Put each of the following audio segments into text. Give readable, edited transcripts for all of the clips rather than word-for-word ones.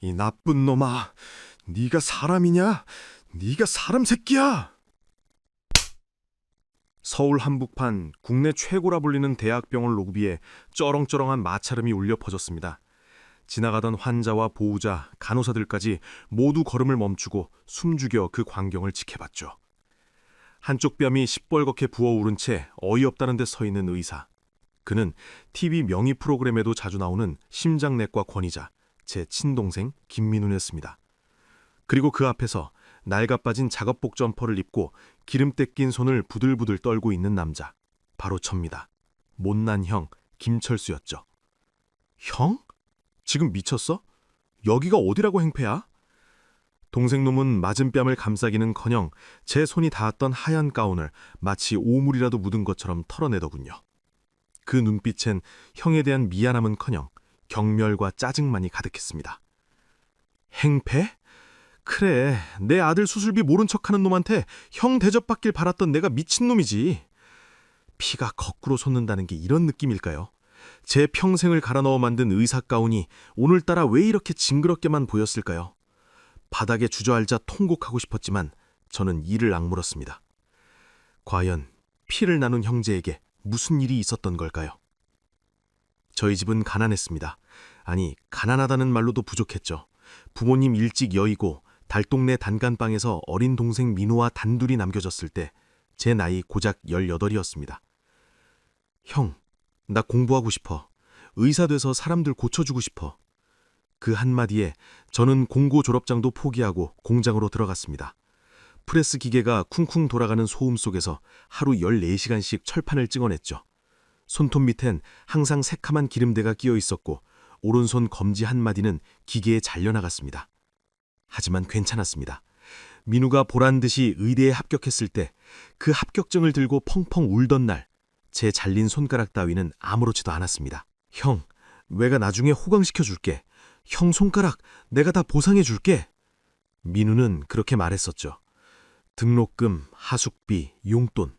이 나쁜 놈아, 네가 사람이냐? 네가 사람 새끼야! 서울 한복판 국내 최고라 불리는 대학병원 로비에 쩌렁쩌렁한 마찰음이 울려 퍼졌습니다. 지나가던 환자와 보호자, 간호사들까지 모두 걸음을 멈추고 숨죽여 그 광경을 지켜봤죠. 한쪽 뺨이 시뻘겋게 부어오른 채 어이없다는 데 서 있는 의사. 그는 TV 명의 프로그램에도 자주 나오는 심장내과 권위자, 제 친동생 김민훈이었습니다. 그리고 그 앞에서 낡아빠진 작업복 점퍼를 입고 기름때 낀 손을 부들부들 떨고 있는 남자. 바로 접니다. 못난 형 김철수였죠. 형? 지금 미쳤어? 여기가 어디라고 행패야? 동생놈은 맞은 뺨을 감싸기는커녕 제 손이 닿았던 하얀 가운을 마치 오물이라도 묻은 것처럼 털어내더군요. 그 눈빛엔 형에 대한 미안함은커녕 경멸과 짜증만이 가득했습니다. 행패? 그래, 내 아들 수술비 모른 척하는 놈한테 형 대접받길 바랐던 내가 미친놈이지. 피가 거꾸로 솟는다는 게 이런 느낌일까요? 제 평생을 갈아 넣어 만든 의사 가운이 오늘따라 왜 이렇게 징그럽게만 보였을까요? 바닥에 주저앉아 통곡하고 싶었지만 저는 이를 악물었습니다. 과연 피를 나눈 형제에게 무슨 일이 있었던 걸까요? 저희 집은 가난했습니다. 아니, 가난하다는 말로도 부족했죠. 부모님 일찍 여의고 달동네 단간방에서 어린 동생 민호와 단둘이 남겨졌을 때 제 나이 고작 18이었습니다. 형, 나 공부하고 싶어. 의사 돼서 사람들 고쳐주고 싶어. 그 한마디에 저는 공고 졸업장도 포기하고 공장으로 들어갔습니다. 프레스 기계가 쿵쿵 돌아가는 소음 속에서 하루 14시간씩 철판을 찍어냈죠. 손톱 밑엔 항상 새카만 기름대가 끼어 있었고 오른손 검지 한마디는 기계에 잘려나갔습니다. 하지만 괜찮았습니다. 민우가 보란듯이 의대에 합격했을 때 그 합격증을 들고 펑펑 울던 날 제 잘린 손가락 따위는 아무렇지도 않았습니다. 형, 내가 나중에 호강시켜줄게. 형 손가락 내가 다 보상해줄게. 민우는 그렇게 말했었죠. 등록금, 하숙비, 용돈.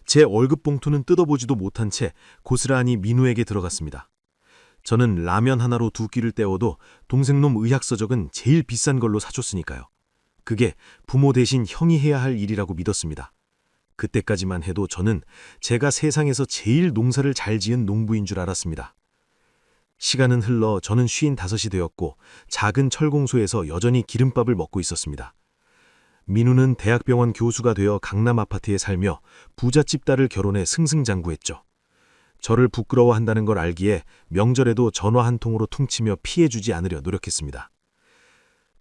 제 월급 봉투는 뜯어보지도 못한 채 고스란히 민우에게 들어갔습니다. 저는 라면 하나로 두 끼를 때워도 동생놈 의학서적은 제일 비싼 걸로 사줬으니까요. 그게 부모 대신 형이 해야 할 일이라고 믿었습니다. 그때까지만 해도 저는 제가 세상에서 제일 농사를 잘 지은 농부인 줄 알았습니다. 시간은 흘러 저는 55이 되었고 작은 철공소에서 여전히 기름밥을 먹고 있었습니다. 민우는 대학병원 교수가 되어 강남 아파트에 살며 부잣집 딸을 결혼해 승승장구했죠. 저를 부끄러워한다는 걸 알기에 명절에도 전화 한 통으로 퉁치며 피해주지 않으려 노력했습니다.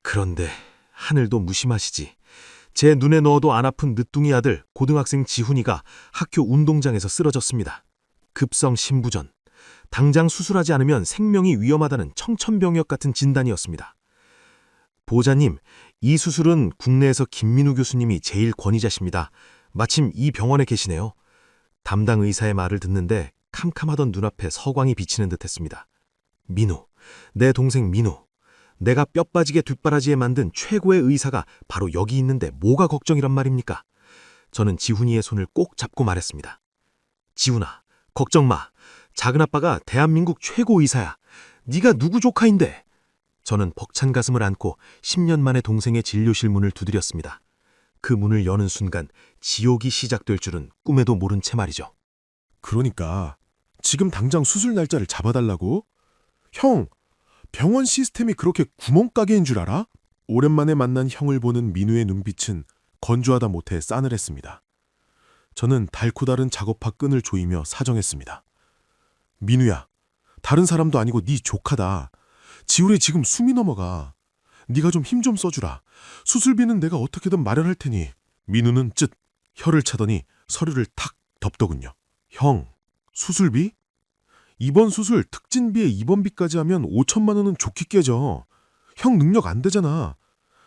그런데 하늘도 무심하시지. 제 눈에 넣어도 안 아픈 늦둥이 아들 고등학생 지훈이가 학교 운동장에서 쓰러졌습니다. 급성 심부전. 당장 수술하지 않으면 생명이 위험하다는 청천벽력 같은 진단이었습니다. 보호자님, 이 수술은 국내에서 김민우 교수님이 제일 권위자십니다. 마침 이 병원에 계시네요. 담당 의사의 말을 듣는데 캄캄하던 눈앞에 서광이 비치는 듯했습니다. 민우, 내 동생 민우. 내가 뼈 빠지게 뒷바라지에 만든 최고의 의사가 바로 여기 있는데 뭐가 걱정이란 말입니까? 저는 지훈이의 손을 꼭 잡고 말했습니다. 지훈아, 걱정 마. 작은아빠가 대한민국 최고 의사야. 네가 누구 조카인데? 저는 벅찬 가슴을 안고 10년 만에 동생의 진료실 문을 두드렸습니다. 그 문을 여는 순간 지옥이 시작될 줄은 꿈에도 모른 채 말이죠. 그러니까 지금 당장 수술 날짜를 잡아달라고? 형, 병원 시스템이 그렇게 구멍가게인 줄 알아? 오랜만에 만난 형을 보는 민우의 눈빛은 건조하다 못해 싸늘했습니다. 저는 달고 다른 작업화 끈을 조이며 사정했습니다. 민우야, 다른 사람도 아니고 네 조카다. 지훈이 지금 숨이 넘어가. 네가 좀 힘 좀 써주라. 수술비는 내가 어떻게든 마련할 테니. 민우는 쯧 혀를 차더니 서류를 탁 덮더군요. 형, 수술비? 이번 수술 특진비에 입원비까지 하면 5천만 원은 좋게 깨져. 형 능력 안 되잖아.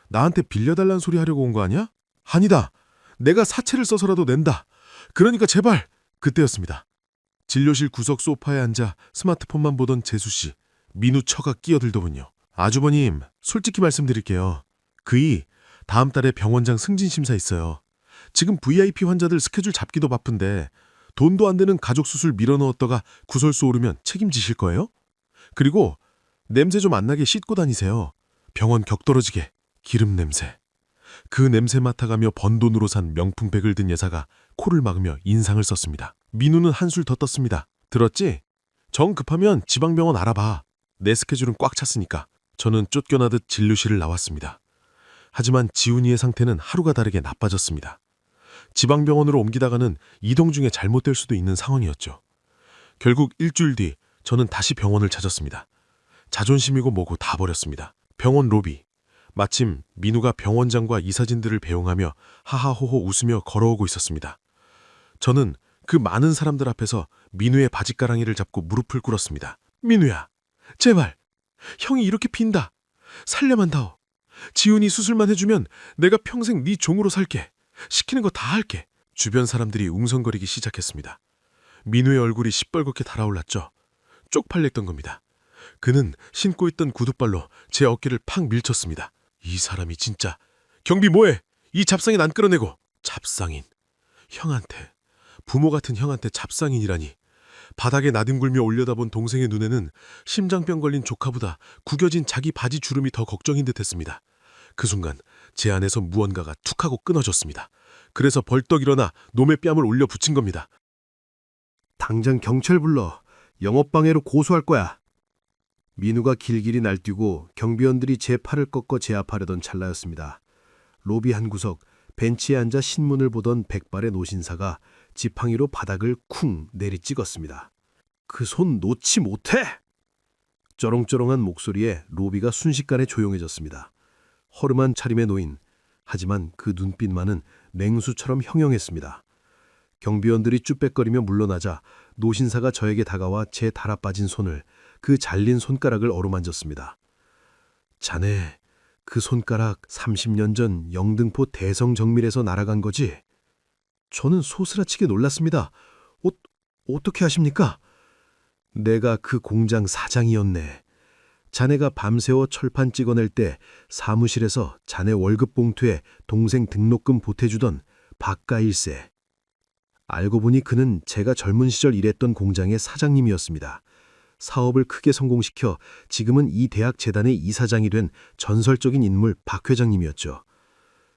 나한테 빌려달란 소리 하려고 온 거 아니야? 아니다. 내가 사채를 써서라도 낸다. 그러니까 제발. 그때였습니다. 진료실 구석 소파에 앉아 스마트폰만 보던 재수씨. 민우 처가 끼어들더군요. 아주버님, 솔직히 말씀드릴게요. 그이 다음 달에 병원장 승진 심사 있어요. 지금 VIP 환자들 스케줄 잡기도 바쁜데 돈도 안 되는 가족 수술 밀어넣었다가 구설수 오르면 책임지실 거예요? 그리고 냄새 좀 안 나게 씻고 다니세요. 병원 격떨어지게 기름 냄새. 그 냄새 맡아가며 번 돈으로 산 명품백을 든 여사가 코를 막으며 인상을 썼습니다. 민우는 한술 더 떴습니다. 들었지? 정 급하면 지방병원 알아봐. 내 스케줄은 꽉 찼으니까. 저는 쫓겨나듯 진료실을 나왔습니다. 하지만 지훈이의 상태는 하루가 다르게 나빠졌습니다. 지방병원으로 옮기다가는 이동 중에 잘못될 수도 있는 상황이었죠. 결국 일주일 뒤 저는 다시 병원을 찾았습니다. 자존심이고 뭐고 다 버렸습니다. 병원 로비. 마침 민우가 병원장과 이사진들을 배웅하며 하하호호 웃으며 걸어오고 있었습니다. 저는 그 많은 사람들 앞에서 민우의 바짓가랑이를 잡고 무릎을 꿇었습니다. 민우야, 제발, 형이 이렇게 빈다. 살려만 다오. 지훈이 수술만 해주면 내가 평생 네 종으로 살게. 시키는 거 다 할게. 주변 사람들이 웅성거리기 시작했습니다. 민우의 얼굴이 시뻘겋게 달아올랐죠. 쪽팔렸던 겁니다. 그는 신고 있던 구두발로 제 어깨를 팍 밀쳤습니다. 이 사람이 진짜. 경비 뭐해? 이 잡상인 안 끌어내고. 잡상인. 형한테, 부모 같은 형한테 잡상인이라니. 바닥에 나뒹굴며 올려다본 동생의 눈에는 심장병 걸린 조카보다 구겨진 자기 바지 주름이 더 걱정인 듯했습니다. 그 순간 제 안에서 무언가가 툭 하고 끊어졌습니다. 그래서 벌떡 일어나 놈의 뺨을 올려 붙인 겁니다. 당장 경찰 불러. 영업방해로 고소할 거야. 민우가 길길이 날뛰고 경비원들이 제 팔을 꺾어 제압하려던 찰나였습니다. 로비 한 구석 벤치에 앉아 신문을 보던 백발의 노신사가 지팡이로 바닥을 쿵 내리찍었습니다. 그 손 놓지 못해! 쩌렁쩌렁한 목소리에 로비가 순식간에 조용해졌습니다. 허름한 차림의 노인, 하지만 그 눈빛만은 냉수처럼 형형했습니다. 경비원들이 쭈뼛거리며 물러나자 노신사가 저에게 다가와 제 달아 빠진 손을, 그 잘린 손가락을 어루만졌습니다. 자네, 그 손가락 30년 전 영등포 대성정밀에서 날아간 거지? 저는 소스라치게 놀랐습니다. 어떻게 아십니까? 내가 그 공장 사장이었네. 자네가 밤새워 철판 찍어낼 때 사무실에서 자네 월급 봉투에 동생 등록금 보태주던 박가일세. 알고 보니 그는 제가 젊은 시절 일했던 공장의 사장님이었습니다. 사업을 크게 성공시켜 지금은 이 대학 재단의 이사장이 된 전설적인 인물 박 회장님이었죠.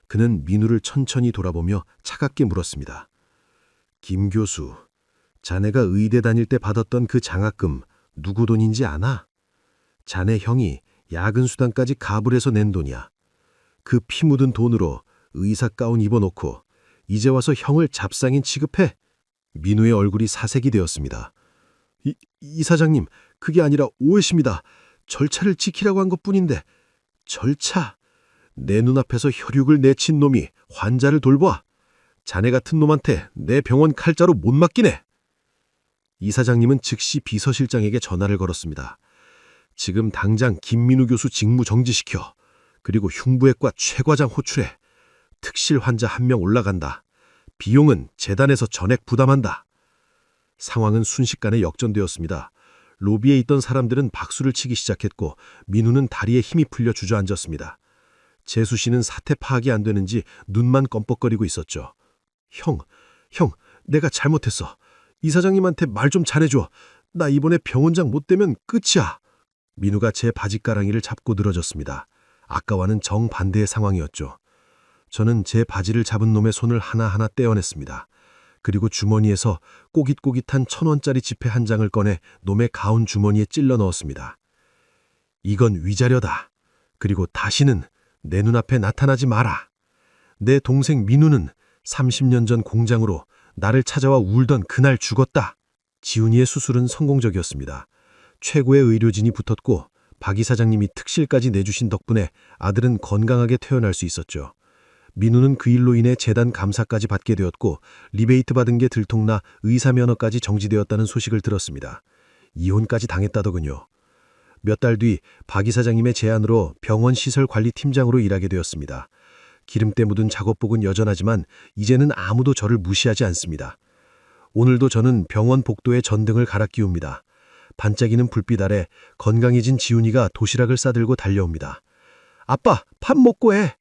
그는 민우를 천천히 돌아보며 차갑게 물었습니다. 김 교수, 자네가 의대 다닐 때 받았던 그 장학금 누구 돈인지 아나? 자네 형이 야근 수당까지 가불해서 낸 돈이야. 그 피 묻은 돈으로 의사 가운 입어놓고 이제 와서 형을 잡상인 취급해? 민우의 얼굴이 사색이 되었습니다. 이사장님, 그게 아니라 오해십니다. 절차를 지키라고 한 것뿐인데. 절차? 내 눈앞에서 혈육을 내친 놈이 환자를 돌봐. 자네 같은 놈한테 내 병원 칼자루 못 맡기네. 이사장님은 즉시 비서실장에게 전화를 걸었습니다. 지금 당장 김민우 교수 직무 정지시켜. 그리고 흉부외과 최 과장 호출해. 특실 환자 1명 올라간다. 비용은 재단에서 전액 부담한다. 상황은 순식간에 역전되었습니다. 로비에 있던 사람들은 박수를 치기 시작했고 민우는 다리에 힘이 풀려 주저앉았습니다. 재수 씨는 사태 파악이 안 되는지 눈만 껌뻑거리고 있었죠. 형, 내가 잘못했어. 이사장님한테 말 좀 잘해줘. 나 이번에 병원장 못 되면 끝이야. 민우가 제 바짓가랑이를 잡고 늘어졌습니다. 아까와는 정반대의 상황이었죠. 저는 제 바지를 잡은 놈의 손을 하나하나 떼어냈습니다. 그리고 주머니에서 꼬깃꼬깃한 1,000원짜리 지폐 한 장을 꺼내 놈의 가운 주머니에 찔러 넣었습니다. 이건 위자료다. 그리고 다시는 내 눈앞에 나타나지 마라. 내 동생 민우는 30년 전 공장으로 나를 찾아와 울던 그날 죽었다. 지훈이의 수술은 성공적이었습니다. 최고의 의료진이 붙었고 박 이사장님이 특실까지 내주신 덕분에 아들은 건강하게 퇴원할 수 있었죠. 민우는 그 일로 인해 재단 감사까지 받게 되었고 리베이트 받은 게 들통나 의사 면허까지 정지되었다는 소식을 들었습니다. 이혼까지 당했다더군요. 몇 달 뒤 박 이사장님의 제안으로 병원 시설관리팀장으로 일하게 되었습니다. 기름때 묻은 작업복은 여전하지만 이제는 아무도 저를 무시하지 않습니다. 오늘도 저는 병원 복도에 전등을 갈아 끼웁니다. 반짝이는 불빛 아래 건강해진 지훈이가 도시락을 싸들고 달려옵니다. 아빠, 밥 먹고 해.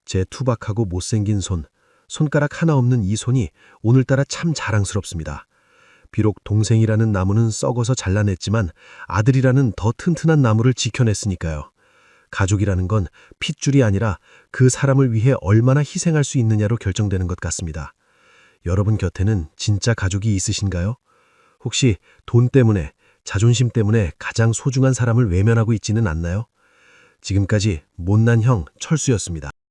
제 투박하고 못생긴 손가락 하나 없는 이 손이 오늘따라 참 자랑스럽습니다. 비록 동생이라는 나무는 썩어서 잘라냈지만 아들이라는 더 튼튼한 나무를 지켜냈으니까요. 가족이라는 건 핏줄이 아니라 그 사람을 위해 얼마나 희생할 수 있느냐로 결정되는 것 같습니다. 여러분 곁에는 진짜 가족이 있으신가요? 혹시 돈 때문에, 자존심 때문에 가장 소중한 사람을 외면하고 있지는 않나요? 지금까지 못난 형 철수였습니다.